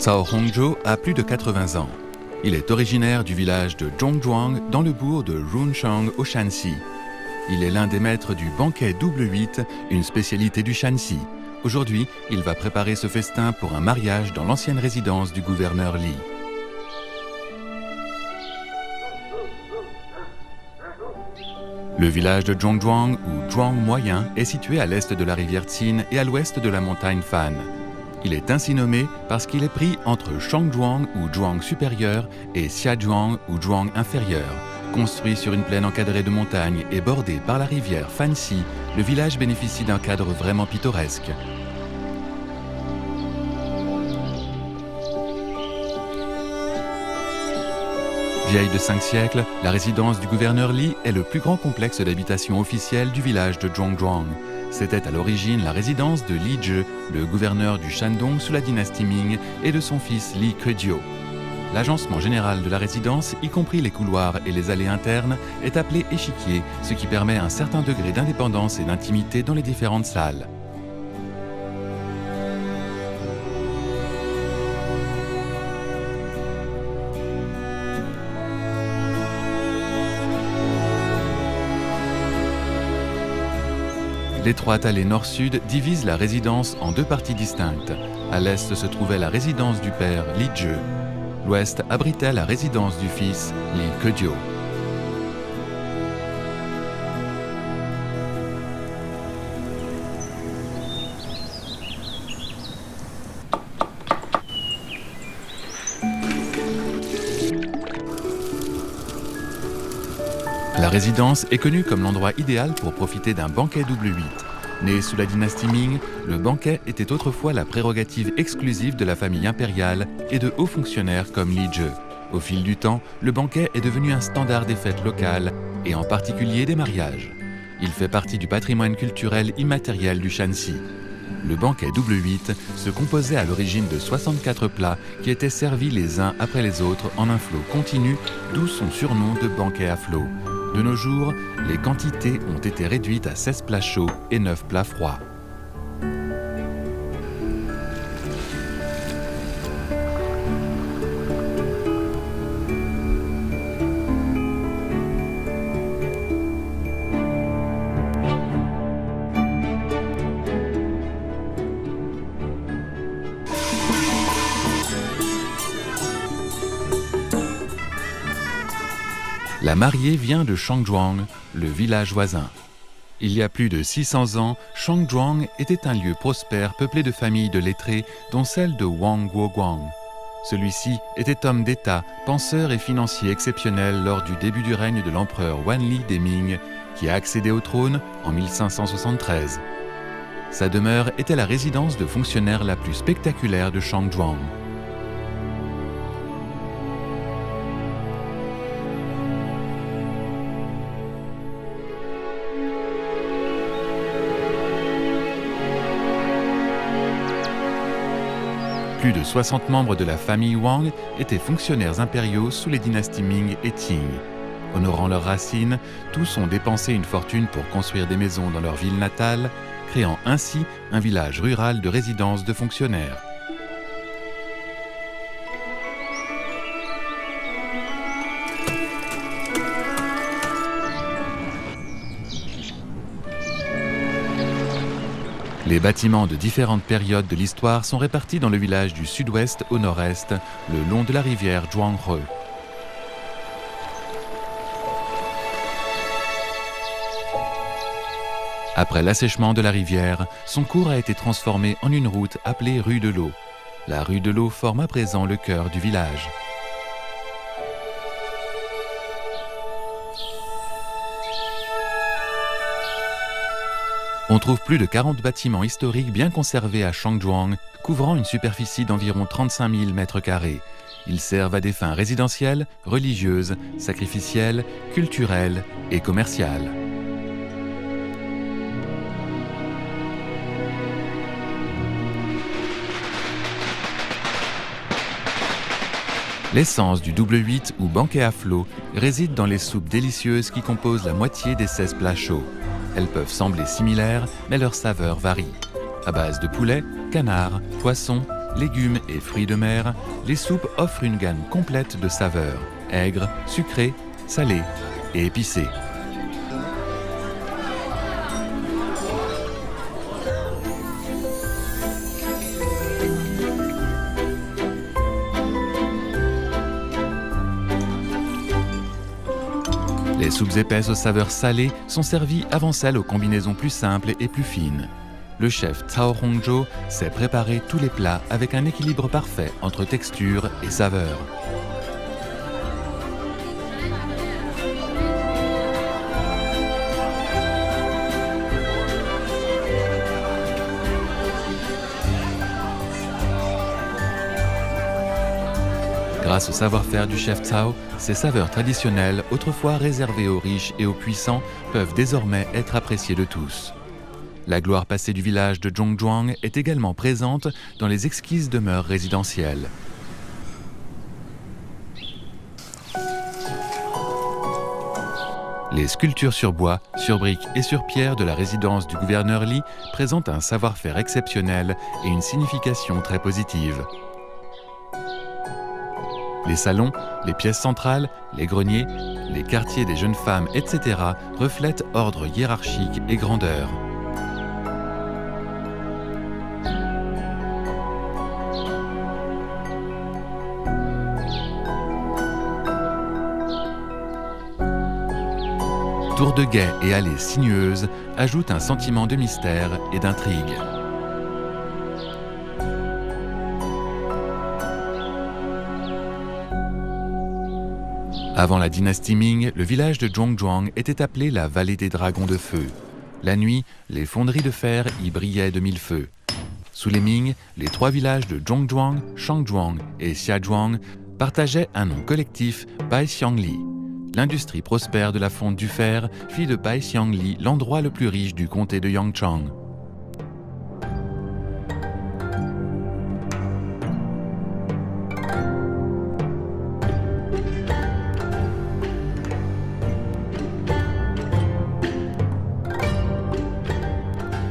Cao Hongzhou a plus de 80 ans. Il est originaire du village de Zhongzhuang dans le bourg de Runchang au Shanxi. Il est l'un des maîtres du banquet double 8, une spécialité du Shanxi. Aujourd'hui, il va préparer ce festin pour un mariage dans l'ancienne résidence du gouverneur Li. Le village de Zhongzhuang, ou Zhuang moyen, est situé à l'est de la rivière Qin et à l'ouest de la montagne Fan. Il est ainsi nommé parce qu'il est pris entre Shangzhuang ou Zhuang supérieur et Xiazhuang ou Zhuang inférieur. Construit sur une plaine encadrée de montagnes et bordé par la rivière Fanxi, le village bénéficie d'un cadre vraiment pittoresque. Vieille de 5 siècles, la résidence du gouverneur Li est le plus grand complexe d'habitation officiel du village de Zhongzhuang. C'était à l'origine la résidence de Li Zhe, le gouverneur du Shandong sous la dynastie Ming, et de son fils Li Keqiu. L'agencement général de la résidence, y compris les couloirs et les allées internes, est appelé échiquier, ce qui permet un certain degré d'indépendance et d'intimité dans les différentes salles. L'étroite allée nord-sud divise la résidence en deux parties distinctes. À l'est se trouvait la résidence du père Li Zhe. L'ouest abritait la résidence du fils Li Keqiu. La résidence est connue comme l'endroit idéal pour profiter d'un banquet double 8. Né sous la dynastie Ming, le banquet était autrefois la prérogative exclusive de la famille impériale et de hauts fonctionnaires comme Li Zhe. Au fil du temps, le banquet est devenu un standard des fêtes locales et en particulier des mariages. Il fait partie du patrimoine culturel immatériel du Shanxi. Le banquet double 8 se composait à l'origine de 64 plats qui étaient servis les uns après les autres en un flot continu, d'où son surnom de banquet à flot. De nos jours, les quantités ont été réduites à 16 plats chauds et 9 plats froids. La mariée vient de Shangzhuang, le village voisin. Il y a plus de 600 ans, Shangzhuang était un lieu prospère peuplé de familles de lettrés, dont celle de Wang Guoguang. Celui-ci était homme d'État, penseur et financier exceptionnel lors du début du règne de l'empereur Wanli des Ming, qui a accédé au trône en 1573. Sa demeure était la résidence de fonctionnaire la plus spectaculaire de Shangzhuang. Plus de 60 membres de la famille Wang étaient fonctionnaires impériaux sous les dynasties Ming et Qing. Honorant leurs racines, tous ont dépensé une fortune pour construire des maisons dans leur ville natale, créant ainsi un village rural de résidence de fonctionnaires. Les bâtiments de différentes périodes de l'histoire sont répartis dans le village du sud-ouest au nord-est, le long de la rivière Zhuanghe. Après l'assèchement de la rivière, son cours a été transformé en une route appelée rue de l'eau. La rue de l'eau forme à présent le cœur du village. On trouve plus de 40 bâtiments historiques bien conservés à Shangzhuang, couvrant une superficie d'environ 35 000 m². Ils servent à des fins résidentielles, religieuses, sacrificielles, culturelles et commerciales. L'essence du double 8 ou banquet à flot réside dans les soupes délicieuses qui composent la moitié des 16 plats chauds. Elles peuvent sembler similaires, mais leur saveur varie. À base de poulet, canard, poisson, légumes et fruits de mer, les soupes offrent une gamme complète de saveurs, aigres, sucrées, salées et épicées. Les soupes épaisses aux saveurs salées sont servies avant celles aux combinaisons plus simples et plus fines. Le chef Cao Hongzhou sait préparer tous les plats avec un équilibre parfait entre texture et saveur. Grâce au savoir-faire du chef Cao, ces saveurs traditionnelles, autrefois réservées aux riches et aux puissants, peuvent désormais être appréciées de tous. La gloire passée du village de Zhongzhuang est également présente dans les exquises demeures résidentielles. Les sculptures sur bois, sur briques et sur pierre de la résidence du gouverneur Li présentent un savoir-faire exceptionnel et une signification très positive. Les salons, les pièces centrales, les greniers, les quartiers des jeunes femmes, etc. reflètent ordre hiérarchique et grandeur. Tours de guet et allées sinueuses ajoutent un sentiment de mystère et d'intrigue. Avant la dynastie Ming, le village de Zhongzhuang était appelé la vallée des dragons de feu. La nuit, les fonderies de fer y brillaient de mille feux. Sous les Ming, les trois villages de Zhongzhuang, Shangzhuang et Xiazhuang partageaient un nom collectif, Baixiangli. L'industrie prospère de la fonte du fer fit de Baixiangli l'endroit le plus riche du comté de Yangchang.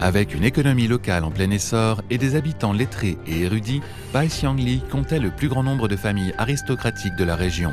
Avec une économie locale en plein essor et des habitants lettrés et érudits, Baixiangli comptait le plus grand nombre de familles aristocratiques de la région.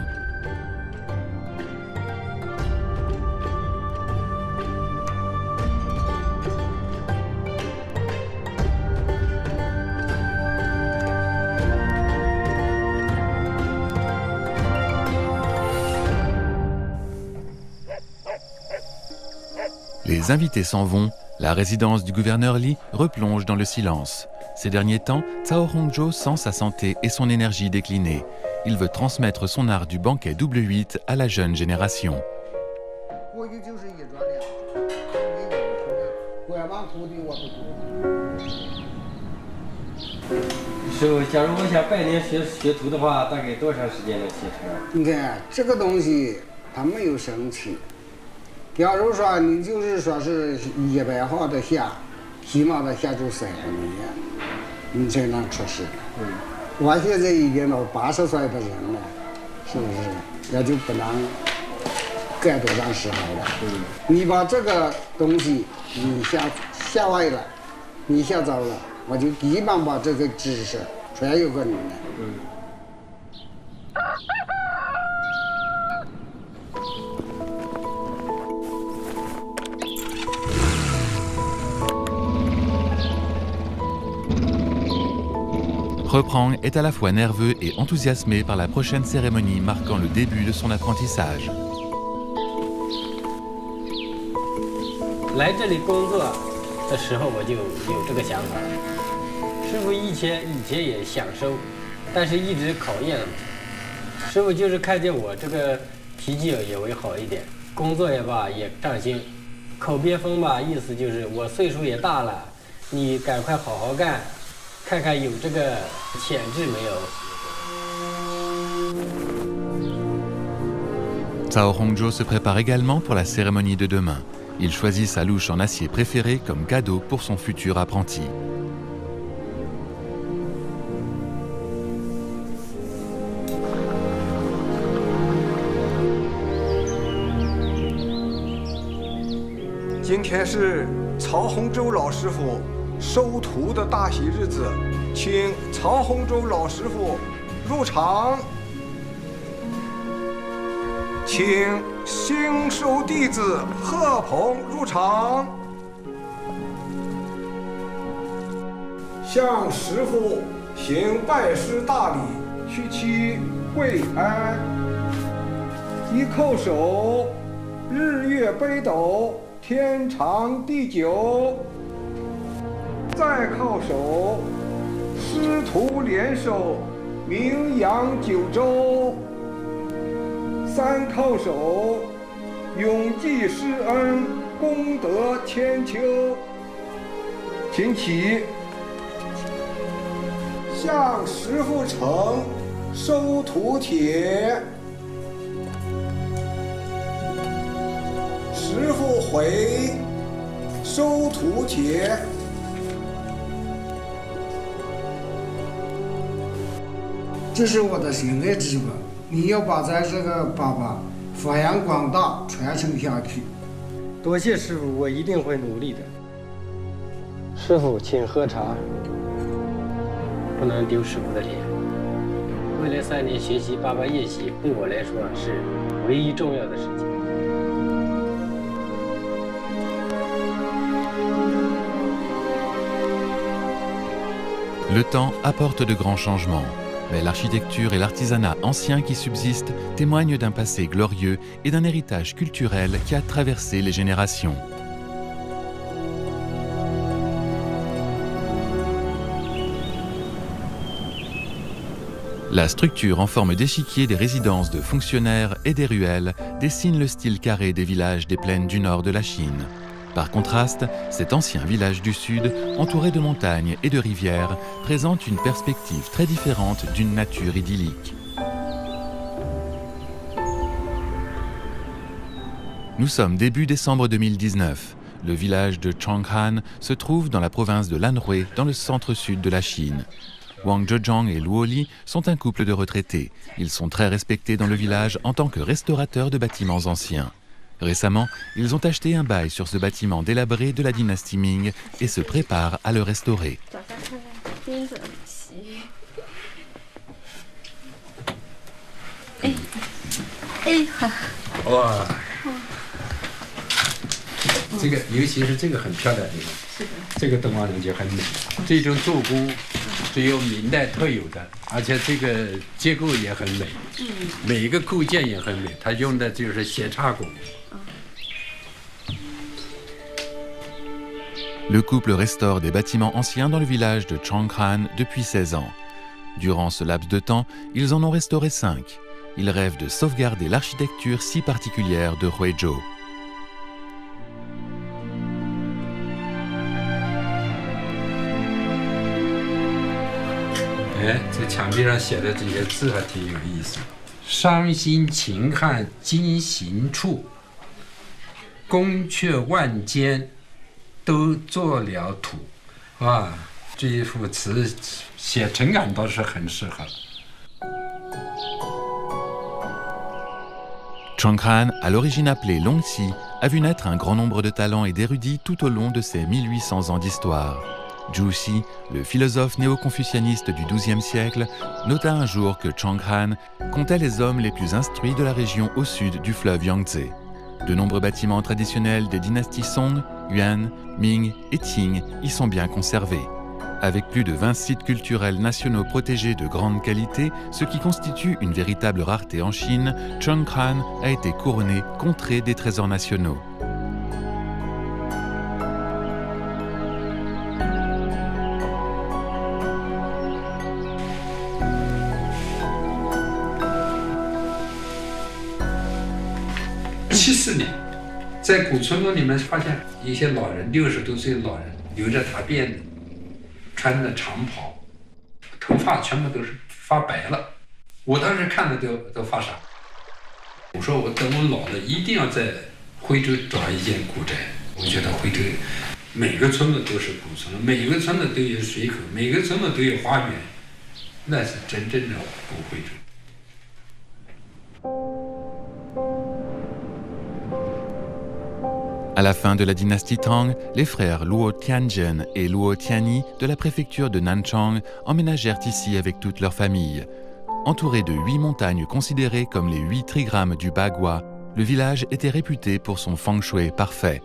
Les invités s'en vont. La résidence du gouverneur Li replonge dans le silence. Ces derniers temps, Cao Hongzhou sent sa santé et son énergie décliner. Il veut transmettre son art du banquet double 8 à la jeune génération.假如说你就是说是100号的下，起码得下就30年，你才能出事。我现在已经到80岁的人了，是不是？也就不能干多长时候了。你把这个东西你下歪了，你下走了，我就基本把这个知识传有给你了。Reprang est à la fois nerveux et enthousiasmé par la prochaine cérémonie marquant le début de son apprentissage. 来这里工作的时候，我就有这个想法。师傅以前也想收，但是一直考验。师傅就是看见我这个脾气也会好一点，工作也罢也上心。口边风吧，意思就是我岁数也大了，你赶快好好干。 看看有这个潜质没有。Cao Hongzhou se prépare également pour la cérémonie de demain. Il choisit sa louche en acier préférée comme cadeau pour son futur apprenti. Aujourd'hui, c'est Cao Hongzhou老师傅收徒的大喜日子。请曹洪洲老师傅入场。请新收弟子贺鹏入场。向师傅行拜师大礼，屈膝跪安。一叩首，日月北斗，天长地久。再叩首，师徒联手，名扬九州。三叩首，永继师恩，功德千秋。请起。向师傅呈收徒帖。师傅回收徒帖。这是我的心爱之本，你要把咱这个爸爸发扬光大，传承下去。多谢师傅，我一定会努力的。师傅，请喝茶。不能丢师傅的脸。未来3年学习爸爸夜袭，对我来说是唯一重要的事情。Le temps apporte de grands changements, mais l'architecture et l'artisanat anciens qui subsistent témoignent d'un passé glorieux et d'un héritage culturel qui a traversé les générations. La structure en forme d'échiquier des résidences de fonctionnaires et des ruelles dessine le style carré des villages des plaines du nord de la Chine. Par contraste, cet ancien village du sud, entouré de montagnes et de rivières, présente une perspective très différente d'une nature idyllique. Nous sommes début décembre 2019. Le village de Chang'an se trouve dans la province de Lanhui, dans le centre-sud de la Chine. Wang Zhejiang et Luo Li sont un couple de retraités. Ils sont très respectés dans le village en tant que restaurateurs de bâtiments anciens. Récemment, ils ont acheté un bail sur ce bâtiment délabré de la dynastie Ming et se préparent à le restaurer. Wow. 这个尤其是这个很漂亮的，是的，这个灯光人就很美。这种做工只有明代特有的，而且这个结构也很美，每一个构件也很美，它用的就是斜插工。Le couple restaure des bâtiments anciens dans le village de Chang'an depuis 16 ans. Durant ce laps de temps, ils en ont restauré 5. Ils rêvent de sauvegarder l'architecture si particulière de Huizhou. 哎，这墙壁上写的这些字还挺有意思。伤心秦汉今行处，宫阙万间都做了土。哇，这一幅词写情感倒是很适合。Chang'an, à l'origine appelée Longxi, a vu naître un grand nombre de talents et d'érudits tout au long de ses 1800 ans d'histoire. Zhu Xi, le philosophe néo-confucianiste du XIIe siècle, nota un jour que Chang'an comptait les hommes les plus instruits de la région au sud du fleuve Yangtze. De nombreux bâtiments traditionnels des dynasties Song, Yuan, Ming et Qing y sont bien conservés. Avec plus de 20 sites culturels nationaux protégés de grande qualité, ce qui constitue une véritable rareté en Chine, Chang'an a été couronné contrée des trésors nationaux.74年，在古村落里面发现一些老人，60多岁的老人，留着大辫子，穿着长袍，头发全部都是发白了。我当时看着都发傻。我说我等我老了，一定要在徽州找一间古宅。我觉得徽州每个村子都是古村落，每个村子都有水口，每个村子都有花园，那是真正的古徽州。À la fin de la dynastie Tang, les frères Luo Tianzhen et Luo Tianyi de la préfecture de Nanchang emménagèrent ici avec toute leur famille. Entouré de 8 montagnes considérées comme les 8 trigrammes du Bagua, le village était réputé pour son feng shui parfait.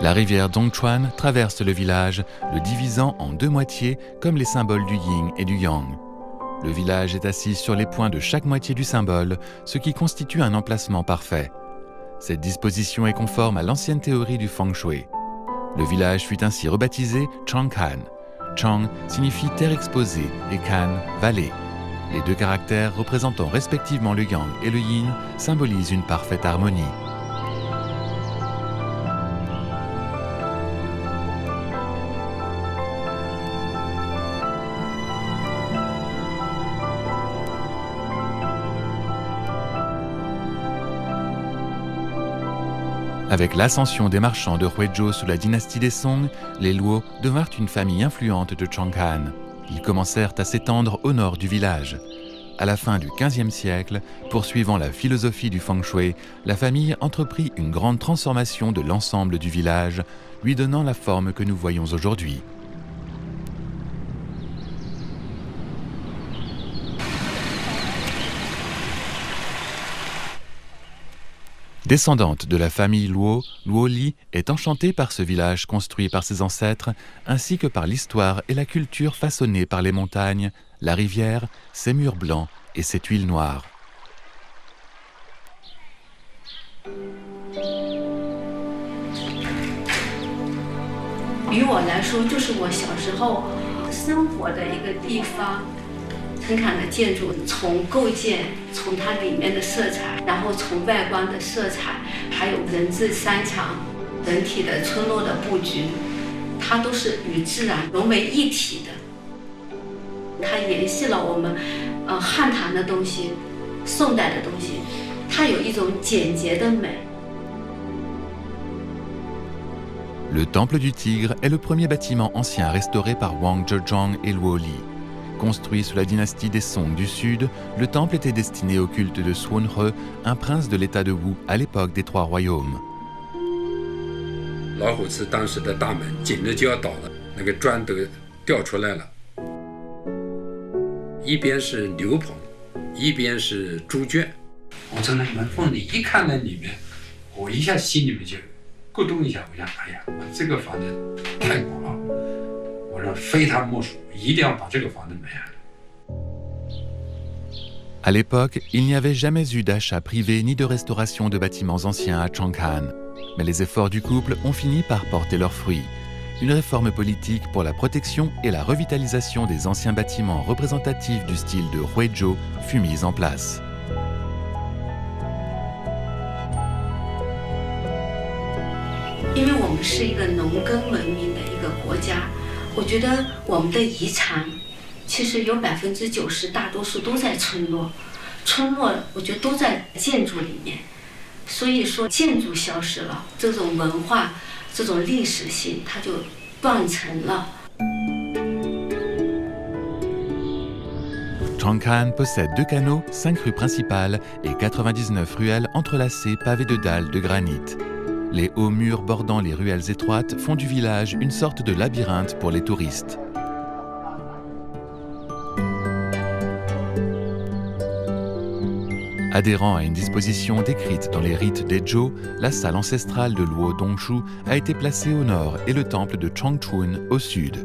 La rivière Dongchuan traverse le village, le divisant en 2 moitiés comme les symboles du yin et du yang. Le village est assis sur les points de chaque moitié du symbole, ce qui constitue un emplacement parfait. Cette disposition est conforme à l'ancienne théorie du feng shui. Le village fut ainsi rebaptisé Chang'an. Chang signifie terre exposée et Kan, vallée. Les 2 caractères représentant respectivement le yang et le yin symbolisent une parfaite harmonie. Avec l'ascension des marchands de Huizhou sous la dynastie des Song, les Luo devinrent une famille influente de Chang'an. Ils commencèrent à s'étendre au nord du village. À la fin du XVe siècle, poursuivant la philosophie du feng shui, la famille entreprit une grande transformation de l'ensemble du village, lui donnant la forme que nous voyons aujourd'hui. Descendante de la famille Luo, Luo Li est enchantée par ce village construit par ses ancêtres, ainsi que par l'histoire et la culture façonnée par les montagnes, la rivière, ses murs blancs et ses tuiles noires. 于我来说，就是我小时候生活的一个地方。陈坎的建筑，从构建，从它里面的色彩，然后从外观的色彩，还有人字山墙、整体的村落的布局，它都是与自然融为一体的。它沿袭了我们汉唐的东西、宋代的东西，它有一种简洁的美。 Le Temple du Tigre est le premier bâtiment ancien restauré par Wang Zhezhang et Luo Li. Construit sous la dynastie des Song du Sud, le temple était destiné au culte de Sun He, un prince de l'état de Wu à l'époque des 3 royaumes. 老虎祠当时的大门紧着就要倒了，那个砖都掉出来了，一边是牛棚，一边是猪圈。我从那门缝里一看那里面，我一下心里面就咕咚一下，我想，哎呀，这个房子太古老了，我说非他莫属，一定要把这个房子买下来。 À l'époque, il n'y avait jamais eu d'achat privé ni de restauration de bâtiments anciens à Chang'an. Mais les efforts du couple ont fini par porter leurs fruits. Une réforme politique pour la protection et la revitalisation des anciens bâtiments représentatifs du style de Huizhou fut mise en place. Parce que nous sommes une农耕文明的一个国家，我觉得我们的遗产。 其实有90%大多数都在村落，村落我觉得都在建筑里面，所以说建筑消失了，这种文化、这种历史性它就断层了。Chang'an possède 2 canaux, 5 rues principales et 99 ruelles entrelacées pavées de dalles de granit. Les hauts murs bordant les ruelles étroites font du village une sorte de labyrinthe pour les touristes. Adhérant à une disposition décrite dans les rites des Zhou, la salle ancestrale de Luo Dongshu a été placée au nord et le temple de Changchun au sud.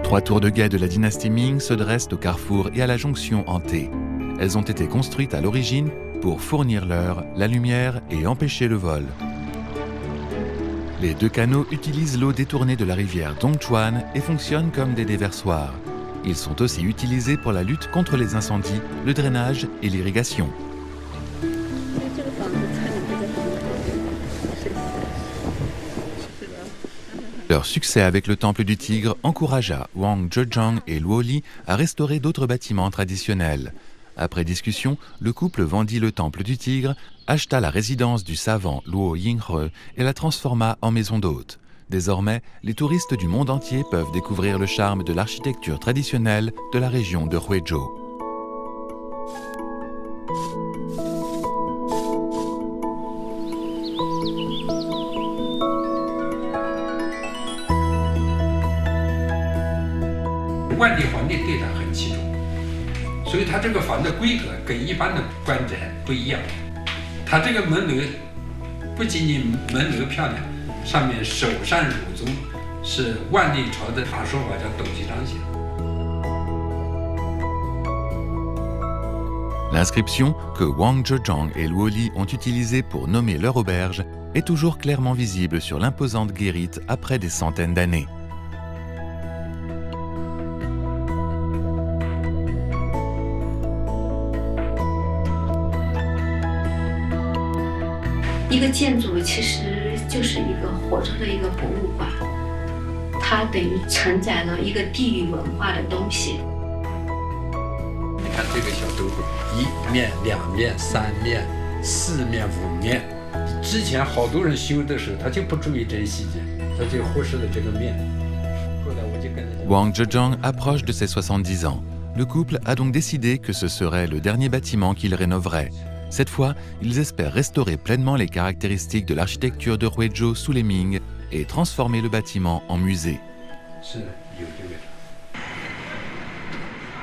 Trois tours de guet de la dynastie Ming se dressent au carrefour et à la jonction en T. Elles ont été construites à l'origine pour fournir l'heure, la lumière et empêcher le vol. Les 2 canaux utilisent l'eau détournée de la rivière Dongchuan et fonctionnent comme des déversoirs. Ils sont aussi utilisés pour la lutte contre les incendies, le drainage et l'irrigation. Leur succès avec le Temple du Tigre encouragea Wang Zhejiang et Luo Li à restaurer d'autres bâtiments traditionnels. Après discussion, le couple vendit le Temple du Tigre, acheta la résidence du savant Luo Yinghe et la transforma en maison d'hôtes. Désormais, les touristes du monde entier peuvent découvrir le charme de l'architecture traditionnelle de la région de Huizhou.万历皇帝对他很器重，所以他这个房的规格跟一般的官宅不一样。他这个门楼不仅仅门楼漂亮，上面首善儒宗是万历朝的大书法家董其昌写的。 L'inscription que Wang Zhejiang et Luo Li ont utilisée pour nommer leur auberge est toujours clairement visible sur l'imposante guérite après des centaines d'années. Un bâtiment, 其实就是一个活着的一个博物馆，它等于承载了一个地域文化的东西。你看这个小斗拱，一面、两面、三面、四面、五面。之前好多人修的时候，他就不注意这些细节，他就忽视了这个面。后来我就跟他讲。Wang Zhejiang approche de ses 70 ans. Le couple a donc décidé que ce serait le dernier bâtiment qu'ils rénoveraient. Cette fois, ils espèrent restaurer pleinement les caractéristiques de l'architecture de Huizhou sous les Ming et transformer le bâtiment en musée.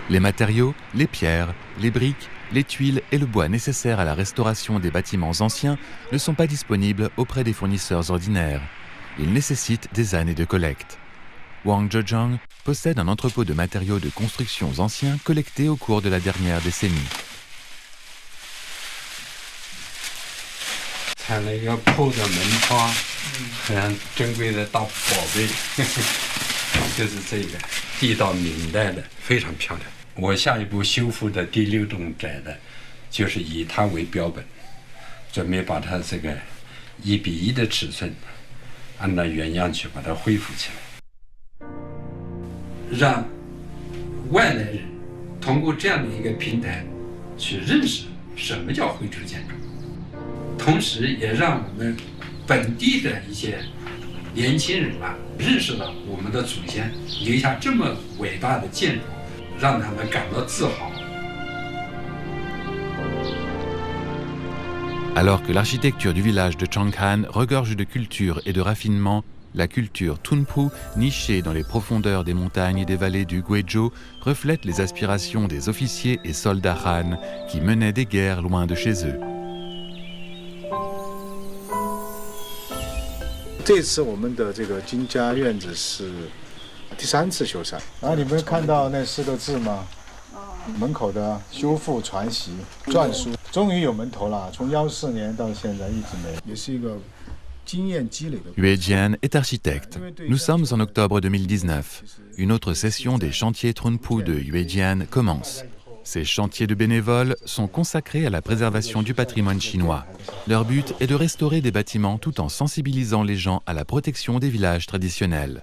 Les matériaux, les pierres, les briques, les tuiles et le bois nécessaires à la restauration des bâtiments anciens ne sont pas disponibles auprès des fournisseurs ordinaires. Ils nécessitent des années de collecte. Wang Zhejiang possède un entrepôt de matériaux de constructions anciens collectés au cours de la dernière décennie. 看了一个破的门窗，很珍贵的大宝贝，就是这个地道明代的，非常漂亮。我下一步修复的第6栋宅的，就是以它为标本，准备把它这个1比1的尺寸，按照原样去把它恢复起来，让外来人通过这样的一个平台去认识什么叫徽州建筑。 同时，也让我们本地的一些年轻人啊，认识到我们的祖先留下这么伟大的建筑，让他们感到自豪。 Alors que l'architecture du village de Chang'an regorge de culture et de raffinement, la culture Tunpu, nichée dans les profondeurs des montagnes et des vallées du Huizhou, reflète les aspirations des officiers et soldats Han qui menaient des guerres loin de chez eux. 这次我们的这个金家院子是第3次修缮，然后你们看到那4个字吗？门口的修复传习篆书，终于有门头了。从14年到现在一直没有，也是一个经验积累的。Yue Jian est architecte. Nous sommes en octobre 2019. Une autre session des chantiers Trunpu de Yue Jian commence. Ces chantiers de bénévoles sont consacrés à la préservation du patrimoine chinois. Leur but est de restaurer des bâtiments tout en sensibilisant les gens à la protection des villages traditionnels.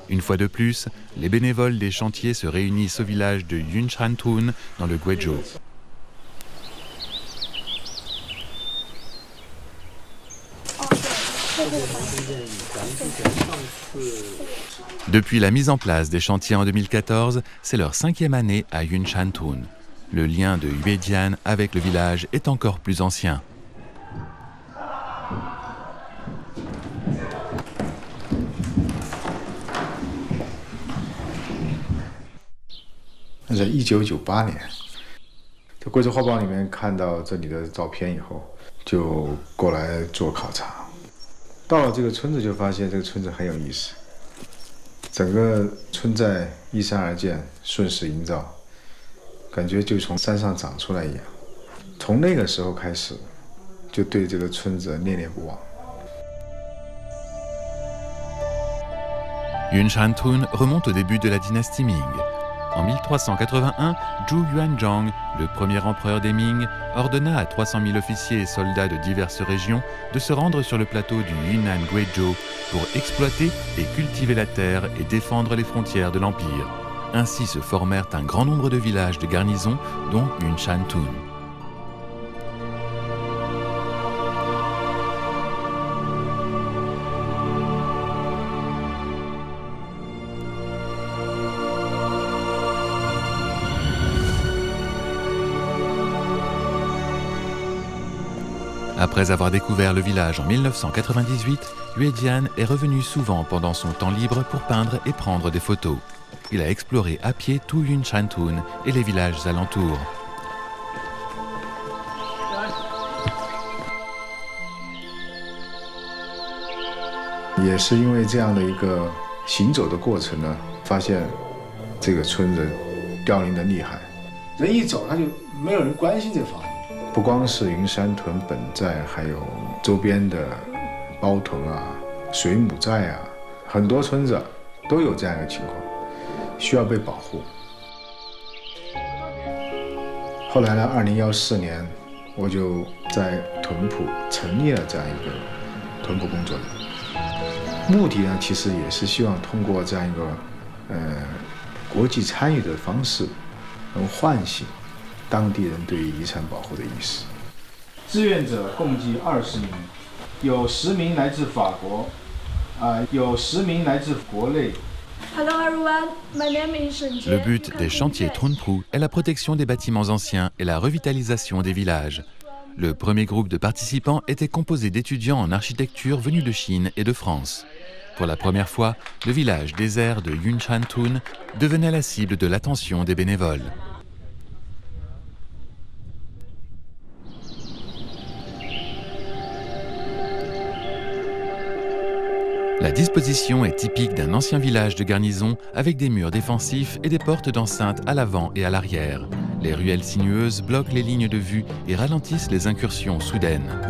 Une fois de plus, les bénévoles des chantiers se réunissent au village de Yunshantoun dans le Huizhou. Depuis la mise en place des chantiers en 2014, c'est leur 5e année à Yunshantoun. Le lien de Yue Jian avec le village est encore plus ancien. « 1998年，在贵州画报里面看到这里的照片以后，就过来做考察。到了这个村子，就发现这个村子很有意思。整个村寨依山而建，顺势营造，感觉就从山上长出来一样。从那个时候开始，就对这个村子念念不忘。 Yunshantoun remonte au début de la dynastie Ming. En 1381, Zhu Yuanzhang, le premier empereur des Ming, ordonna à 300 000 officiers et soldats de diverses régions de se rendre sur le plateau du Yunnan Guizhou pour exploiter et cultiver la terre et défendre les frontières de l'Empire. Ainsi se formèrent un grand nombre de villages de garnison, dont Yunshan-tun. Après avoir découvert le village en 1998, Yuedian est revenu souvent pendant son temps libre pour peindre et prendre des photos. Il a exploré à pied tout Yunshan-tun et les villages alentours.也是因为这样的一个行走的过程呢，发现这个村子凋零的厉害。人一走，他就没有人关心这方面。不光是云山屯本寨，还有周边的包屯啊、水母寨啊，很多村子都有这样一个情况，需要被保护。后来呢，2014年，我就在屯埔成立了这样一个屯埔工作营。目的呢，其实也是希望通过这样一个国际参与的方式，能唤醒当地人对于遗产保护的意识。志愿者共计20名，有10名来自法国，有10名来自国内。Hello everyone, my name is Shen Jie. Le but des chantiers Trunpu est la protection des bâtiments anciens et la revitalisation des villages. Le premier groupe de participants était composé d'étudiants en architecture venus de Chine et de France. Pour la première fois, le village désert de Yunshan-tun devenait la cible de l'attention des bénévoles. La disposition est typique d'un ancien village de garnison avec des murs défensifs et des portes d'enceinte à l'avant et à l'arrière. Les ruelles sinueuses bloquent les lignes de vue et ralentissent les incursions soudaines.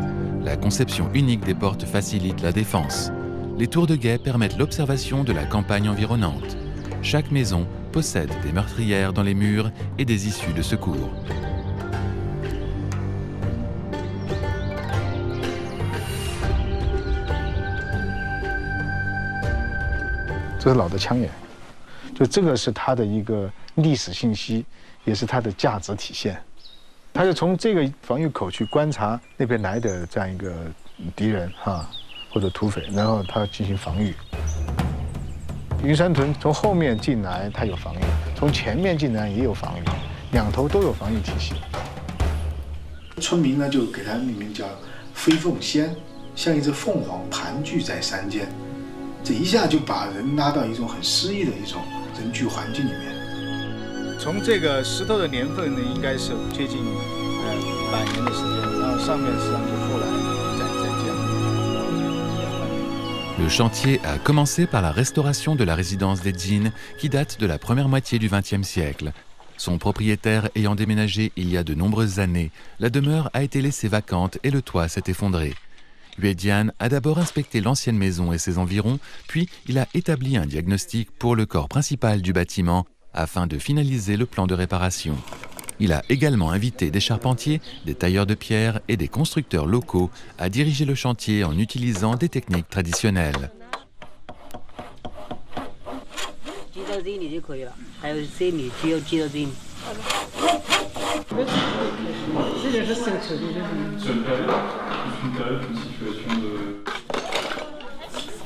La conception unique des portes facilite la défense. Les tours de guet permettent l'observation de la campagne environnante. Chaque maison possède des meurtrières dans les murs et des issues de secours. 这是老的枪眼，就这个是它的一个历史信息，也是它的价值体现。他就从这个防御口去观察那边来的这样一个敌人或者土匪，然后他进行防御。云山屯从后面进来，它有防御；从前面进来也有防御，两头都有防御体系。村民呢就给它命名叫飞凤仙，像一只凤凰盘踞在山间。 这一下就把人拉到一种很诗意的一种人居环境里面。从这个石头的年份呢，应该是接近100年的时间，然后上面实际上就后来再建。 Le chantier a commencé par la restauration de la résidence des Jin, qui date de la première moitié du XXe siècle. Son propriétaire ayant déménagé il y a de nombreuses années, la demeure a été laissée vacante et le toit s'est effondré. Yuedian a d'abord inspecté l'ancienne maison et ses environs, puis il a établi un diagnostic pour le corps principal du bâtiment afin de finaliser le plan de réparation. Il a également invité des charpentiers, des tailleurs de pierre et des constructeurs locaux à diriger le chantier en utilisant des techniques traditionnelles.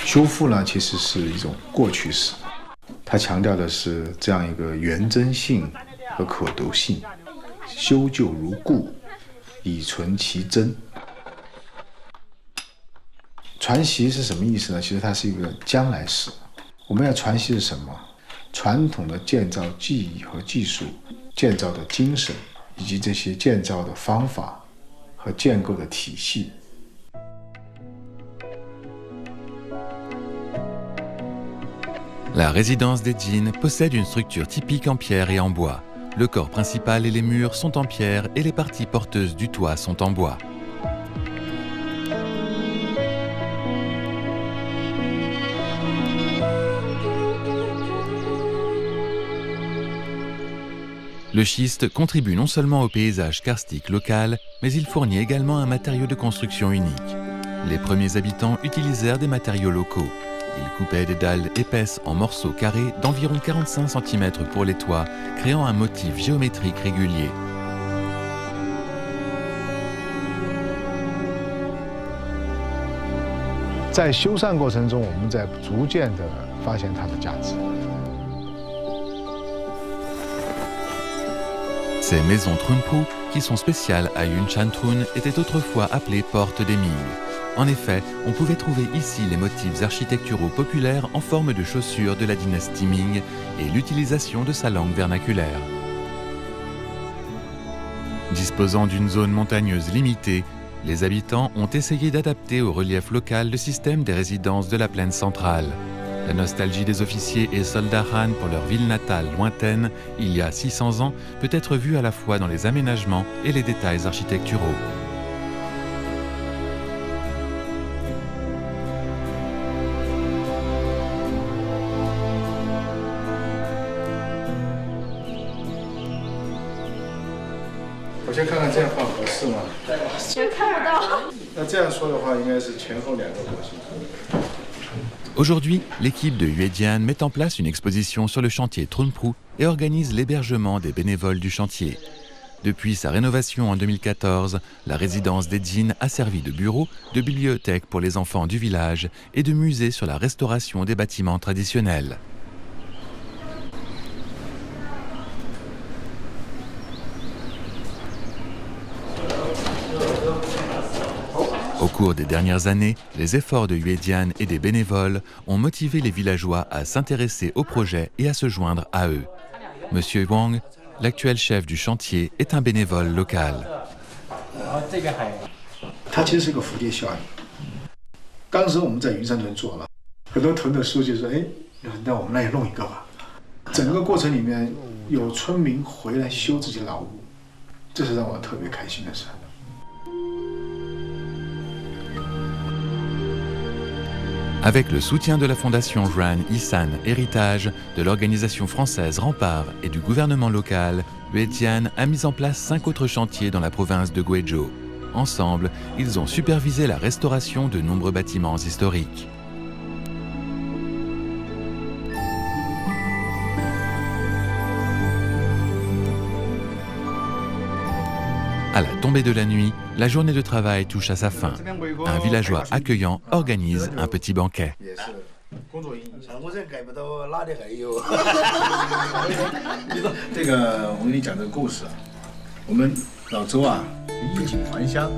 « 修复呢，其实是一种过去式，它强调的是这样一个原真性和可读性，修旧如故，以存其真。传习是什么意思呢？其实它是一个将来式。我们要传习是什么？传统的建造技艺和技术，建造的精神，以及这些建造的方法和建构的体系。 La résidence des Jin possède une structure typique en pierre et en bois. Le corps principal et les murs sont en pierre et les parties porteuses du toit sont en bois. Le schiste contribue non seulement au paysage karstique local, mais il fournit également un matériau de construction unique. Les premiers habitants utilisèrent des matériaux locaux. ils coupaient des dalles épaisses en morceaux carrés d'environ 45 cm pour les toits, créant un motif géométrique régulier. Dans修缮过程中，我们在逐渐地发现它的价值。 Ces maisons Trunprou, qui sont spéciales à Yunshantrun, étaient autrefois appelées portes des Ming. En effet, on pouvait trouver ici les motifs architecturaux populaires en forme de chaussures de la dynastie Ming et l'utilisation de sa langue vernaculaire. Disposant d'une zone montagneuse limitée, les habitants ont essayé d'adapter au relief local le système des résidences de la plaine centrale. La nostalgie des officiers et soldats Han pour leur ville natale lointaine, il y a 600 ans, peut être vue à la fois dans les aménagements et les détails architecturaux.我先看看这样画合适吗？全看不到。那这样说的话，应该是前后2个国旗。 Aujourd'hui, l'équipe de Yuedian met en place une exposition sur le chantier Trunprou et organise l'hébergement des bénévoles du chantier. Depuis sa rénovation en 2014, la résidence des Jin a servi de bureau, de bibliothèque pour les enfants du village et de musée sur la restauration des bâtiments traditionnels. Au cours des dernières années, les efforts de Yuedian et des bénévoles ont motivé les villageois à s'intéresser au projet et à se joindre à eux. Monsieur Wang, l'actuel chef du chantier, est un bénévole local. 它其实是一个蝴蝶效应。当时我们在云山屯做了，很多屯的书记说：“哎，那我们那也弄一个吧。”整个过程里面有村民回来修自己老屋，这是让我特别开心的事。 Avec le soutien de la fondation Juan Isan Héritage, de l'organisation française Rempart et du gouvernement local, Yuedian a mis en place 5 autres chantiers dans la province de Guizhou. Ensemble, ils ont supervisé la restauration de nombreux bâtiments historiques. À la tombée de la nuit, la journée de travail touche à sa fin. Un villageois accueillant organise un petit banquet. 这个我跟你讲这个故事啊，我们老周啊衣锦还乡，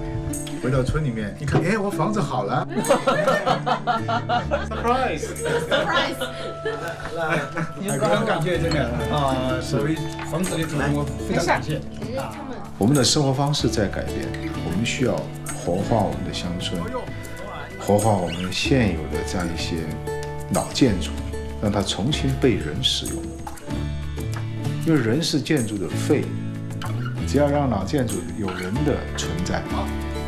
回到村里面一看，哎，我房子好了 ，surprise， 非常感谢这个啊，作为房子的主人，我非常感谢。我们的生活方式在改变，我们需要活化我们的乡村，活化我们现有的这样一些老建筑，让它重新被人使用。因为人是建筑的肺，只要让老建筑有人的存在，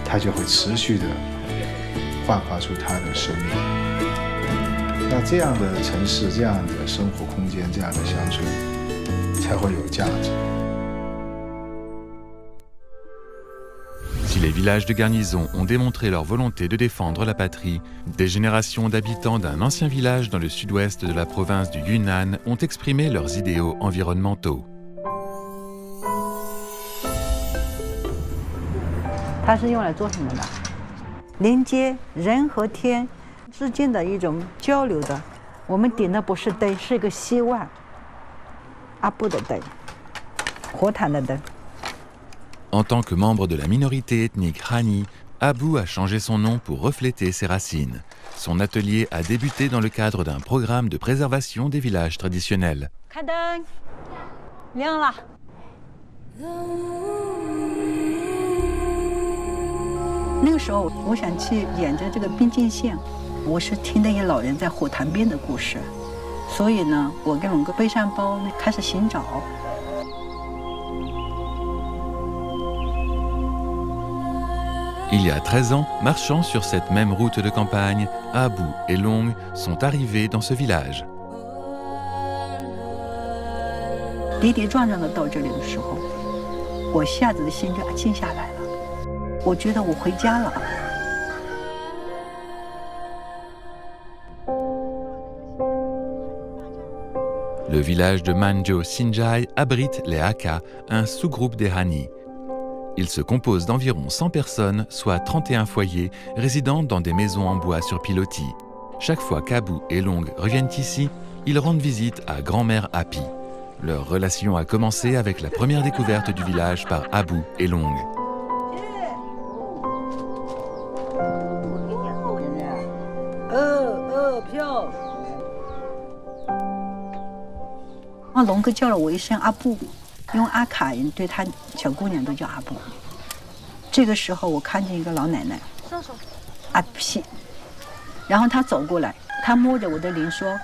它就会持续的焕发出它的生命。那这样的城市、这样的生活空间、这样的乡村，才会有价值。 Si les villages de garnison ont démontré leur volonté de défendre la patrie, des générations d'habitants d'un ancien village dans le sud-ouest de la province du Yunnan ont exprimé leurs idéaux environnementaux. 它是用来做什么的？连接人和天之间的一种交流的。我们点的不是灯，是个希望。阿布的灯，火炭的灯。 En tant que membre de la minorité ethnique Hani, Abu a changé son nom pour refléter ses racines. Son atelier a débuté dans le cadre d'un programme de préservation des villages traditionnels. 开灯，亮了。那个时候，我想去沿着这个边境线，我是听那些老人在火塘边的故事，所以呢，我跟我个背上包开始寻找。 Il y a 13 ans, marchant sur cette même route de campagne, Abu et Long sont arrivés dans ce village. 跌跌撞撞的到这里的时候，我一下子的心就静下来了。我觉得我回家了。Le village de Manjo Sinjai abrite les Aka, un sous-groupe des Hani. Il se compose d'environ 100 personnes, soit 31 foyers, résidant dans des maisons en bois sur pilotis. Chaque fois qu'Abou et Long reviennent ici, ils rendent visite à grand-mère Happy. Leur relation a commencé avec la première découverte du village par Abou et Long.龙哥叫了我一声阿布，用阿卡人对他小姑娘都叫阿布。这个时候我看见一个老奶奶，阿皮，然后她走过来，她摸着我的脸说：“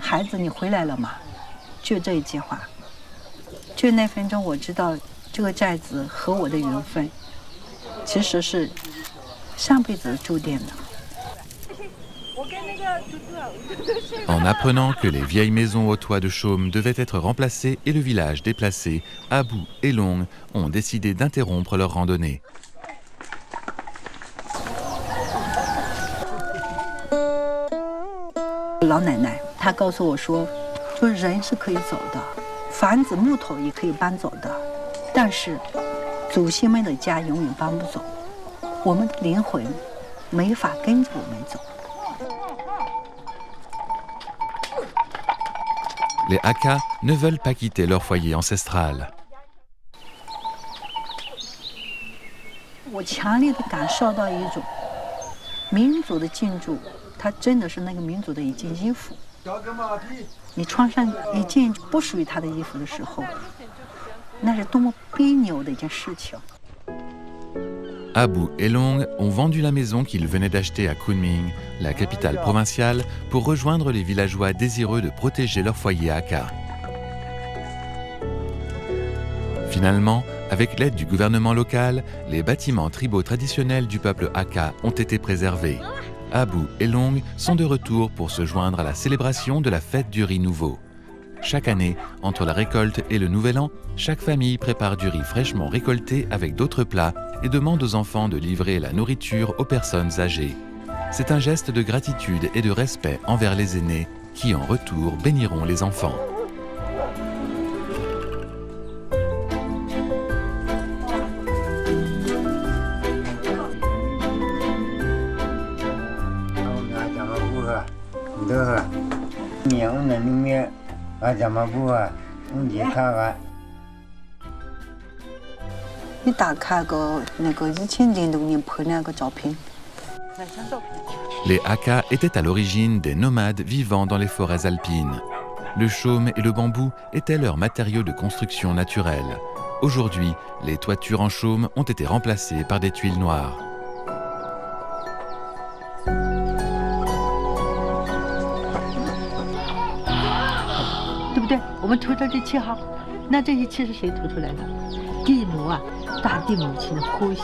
孩子，你回来了吗？”就这一句话，就那分钟我知道这个寨子和我的缘分，其实是上辈子注定的。 En apprenant que les vieilles maisons aux toits de chaume devaient être remplacées et le village déplacé, Abou et Long ont décidé d'interrompre leur randonnée. 老奶奶她告诉我说，人是可以走的，房子木头也可以搬走的，但是祖先们的家永远搬不走，我们的灵魂没法跟着我们走。 Les Aka ne veulent pas quitter leur foyer ancestral. 我强烈的感受到一种民族的进驻，它真的是那个民族的一件衣服。你穿上一件不属于他的衣服的时候，那是多么别扭的一件事情。 Abou et Long ont vendu la maison qu'ils venaient d'acheter à Kunming, la capitale provinciale, pour rejoindre les villageois désireux de protéger leur foyer Aka. Finalement, avec l'aide du gouvernement local, les bâtiments tribaux traditionnels du peuple Aka ont été préservés. Abou et Long sont de retour pour se joindre à la célébration de la fête du riz nouveau. Chaque année, entre la récolte et le nouvel an, chaque famille prépare du riz fraîchement récolté avec d'autres plats et demande aux enfants de livrer la nourriture aux personnes âgées. C'est un geste de gratitude et de respect envers les aînés qui, en retour, béniront les enfants. Les Aka étaient à l'origine des nomades vivant dans les forêts alpines. Le chaume et le bambou étaient leurs matériaux de construction naturels. Aujourd'hui, les toitures en chaume ont été remplacées par des tuiles noires. 我们涂的这漆哈，那这些漆是谁涂出来的？地母啊，大地母亲的呼吸。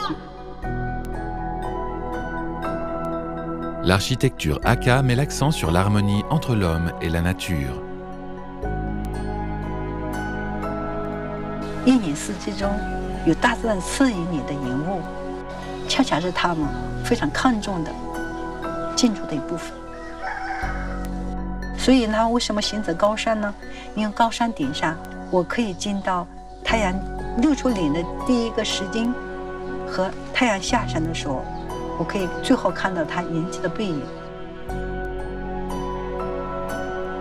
L'architecture Aka met l'accent sur l'harmonie entre l'homme et la nature. 一年四季中有大自然赐予你的云雾，恰恰是他们非常看重的建筑的一部分。 所以呢，为什么选择高山呢？因为高山顶上，我可以见到太阳露出脸的第一个时间，和太阳下山的时候，我可以最后看到它人际的背影。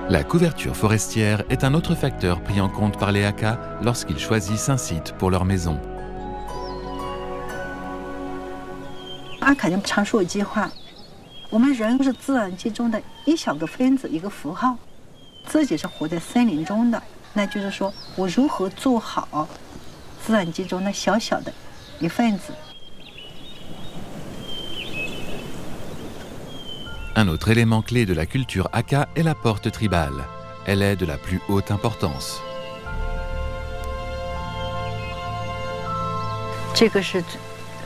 La couverture forestière est un autre facteur pris en compte par les Aka lorsqu'ils choisissent un site pour leur maison. 阿卡人常说一句话。 我们人是自然界中的一小个分子，一个符号，自己是活在森林中的。那就是说我如何做好自然界中那小小的一份子。Un autre élément clé de la culture Aka est la porte tribale. Elle est de la plus haute importance. 这个是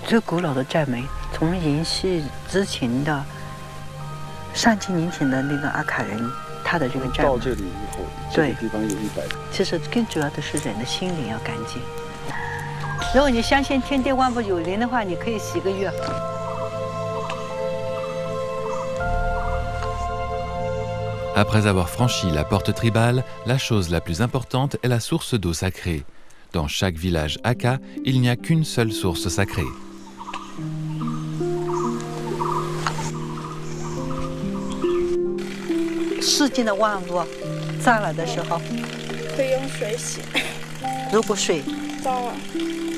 最古老的寨门，从延续之前的。 上千年前的那个阿卡人，他的这个寨门到这里以后，这个地方有100。其实更主要的是人的心灵要干净。如果你相信天地万物有灵的话，你可以洗个浴。Après avoir franchi la porte tribale, la chose la plus importante est la source d'eau sacrée. Dans chaque village Hakka, il n'y a qu'une seule source sacrée. 世间的万物脏了的时候，可以用水洗。如果水脏了，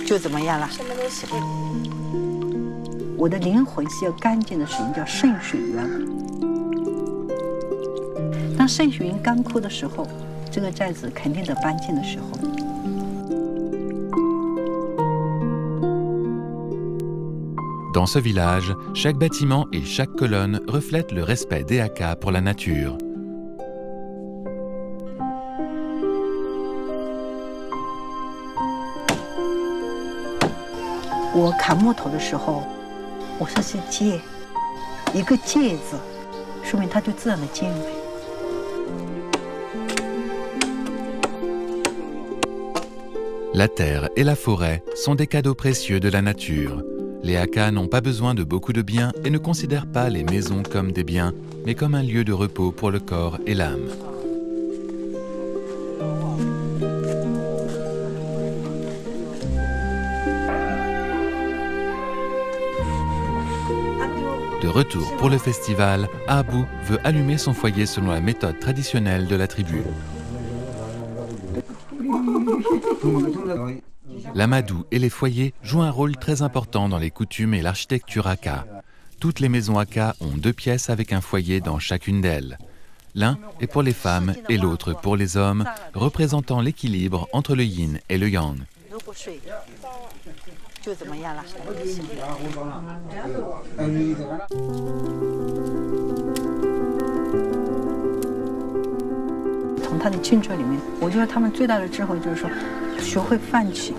就怎么样了？什么都洗不了。我的灵魂是要干净的水，叫圣水源。当圣水源干枯的时候，这个寨子肯定得搬迁的时候。 Dans ce village, chaque bâtiment et chaque colonne reflètent le respect des Hakka pour la nature. Je砍木头的时候，我是去借，一个借字，说明它对自然的敬畏。 La terre et la forêt sont des cadeaux précieux de la nature. Les Hakka n'ont pas besoin de beaucoup de biens et ne considèrent pas les maisons comme des biens, mais comme un lieu de repos pour le corps et l'âme. De retour pour le festival, Abu veut allumer son foyer selon la méthode traditionnelle de la tribu. L'amadou et les foyers jouent un rôle très important dans les coutumes et l'architecture Hakka. Toutes les maisons Hakka ont 2 pièces avec un foyer dans chacune d'elles. L'un est pour les femmes et l'autre pour les hommes, représentant l'équilibre entre le yin et le yang. 从他的青春里面，我觉得他们最大的智慧就是说，学会放弃，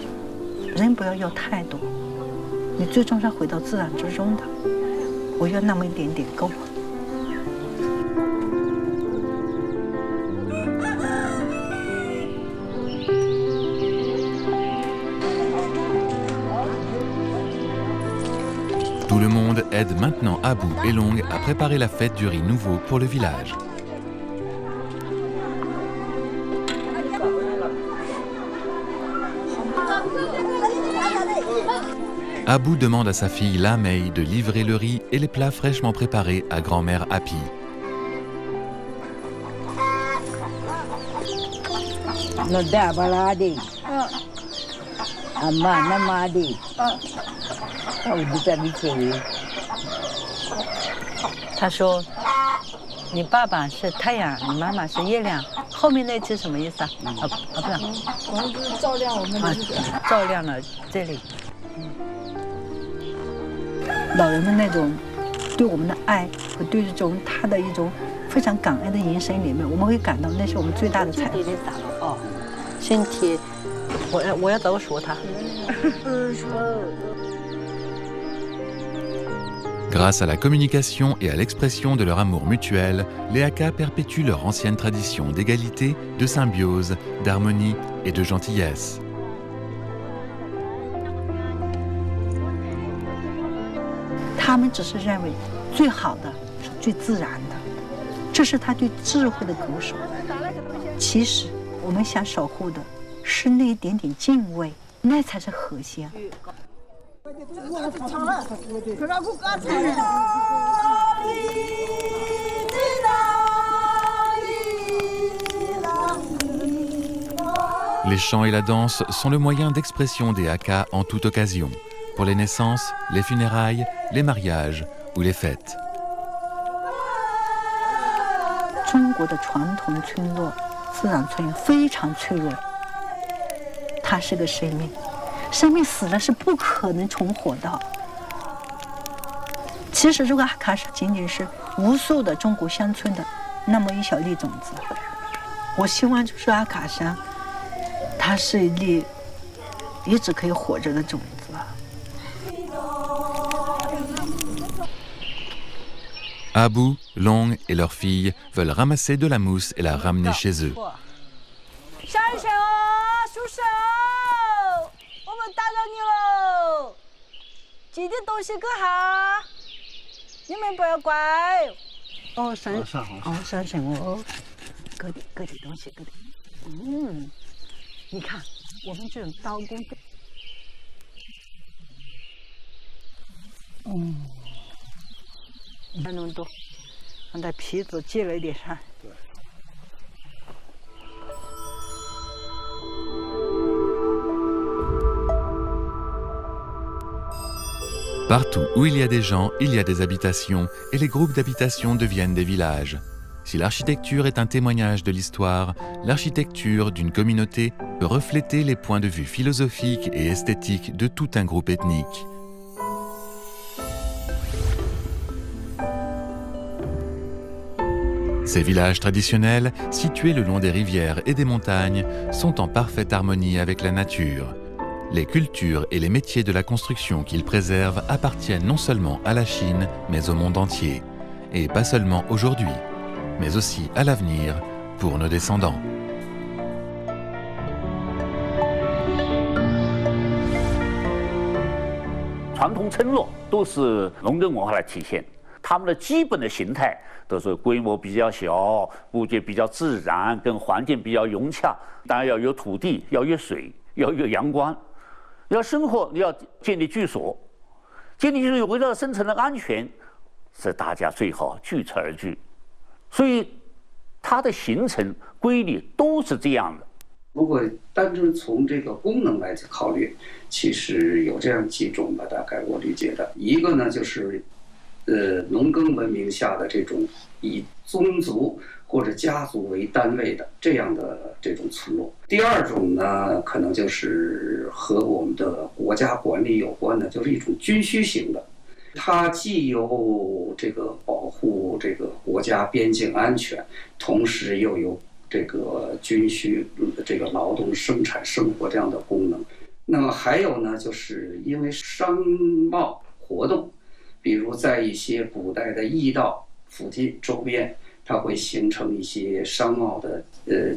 人不要要太多，你最终是要回到自然之中的。我觉得那么一点点够了。Tout le monde aide maintenant Abu et Long à préparer la fête du riz nouveau pour le village. Abu demande à sa fille Lamei de livrer le riz et les plats fraîchement préparés à grand-mère Happy.他说：“你爸爸是太阳，你妈妈是月亮。后面那句什么意思啊？不是，我们就是照亮我们的日子，照亮了这里。老人们那种对我们的爱和对这种他的一种非常感恩的眼神里面，我们会感到那是我们最大的财富。哦，身体，我要怎么说他？” Grâce à la communication et à l'expression de leur amour mutuel, les Hakka perpétuent leur ancienne tradition d'égalité, de symbiose, d'harmonie et de gentillesse. Ils 只是认为最好的是最自然的，这是他对智慧的歌手。其实我们想守护的是那一点点敬畏，那才是核心。 Les chants et la danse sont le moyen d'expression des Hakka en toute occasion, pour les naissances, les funérailles, les mariages ou les fêtes. 中国的传统村落，自然村非常脆弱，它是个生命。 生命死了是不可能重活的。其实这个阿卡是仅仅是无数的中国乡村的那么一小粒种子。我希望就是阿卡山，它是一粒一直可以活着的种子。Abu, Long et leur fille veulent ramasser de la mousse et la ramener chez eux. 上神哦，叔叔。 打扰你喽，记得东西搁好，你们不要乖。哦，山神哦，各点东西，各点。你看我们这种刀工，那么多，让它皮子积了一点上。对。Partout où il y a des gens, il y a des habitations, et les groupes d'habitations deviennent des villages. Si l'architecture est un témoignage de l'histoire, l'architecture d'une communauté peut refléter les points de vue philosophiques et esthétiques de tout un groupe ethnique. Ces villages traditionnels, situés le long des rivières et des montagnes, sont en parfaite harmonie avec la nature. Les cultures et les métiers de la construction qu'ils préservent appartiennent non seulement à la Chine, mais au monde entier. Et pas seulement aujourd'hui, mais aussi à l'avenir pour nos descendants. 传统村落都是农耕文化的体现，它们的基本的形态都是规模比较小，布局比较自然，跟环境比较融洽。当然要有土地，要有水，要有阳光。要生活，你要建立居所，建立居所为了生存的安全，是大家最好聚策而居。所以，它的形成规律都是这样的。 如果单纯从这个功能来考虑，其实有这样几种吧，大概我理解的。一个呢，就是农耕文明下的这种以宗族或者家族为单位的这样的这种村落。第二种呢，可能就是和我们的国家管理有关的，就是一种军需型的。它既有这个保护这个国家边境安全，同时又有 这个军需、这个劳动生产生活这样的功能，那么还有呢，就是因为商贸活动，比如在一些古代的驿道附近周边，它会形成一些商贸的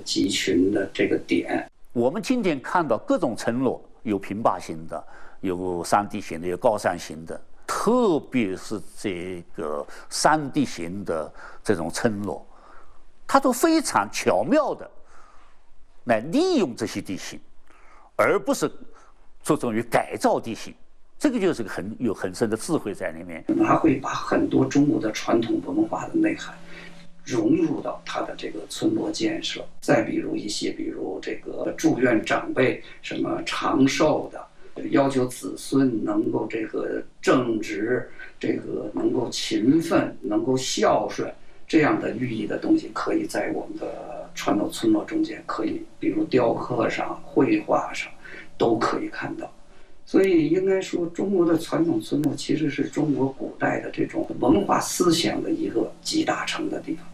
集群的这个点。我们今天看到各种村落，有平坝型的，有山地型的，有高山型的，特别是这个山地型的这种村落。 它都非常巧妙的来利用这些地形，而不是着重于改造地形。这个就是个很深的智慧在里面。它会把很多中国的传统文化的内涵融入到它的这个村落建设。再比如一些，比如这个祝愿长辈什么长寿的，要求子孙能够这个正直，这个能够勤奋，能够孝顺。 这样的寓意的东西，可以在我们的传统村落中间，可以比如雕刻上、绘画上，都可以看到。所以应该说，中国的传统村落其实是中国古代的这种文化思想的一个集大成的地方。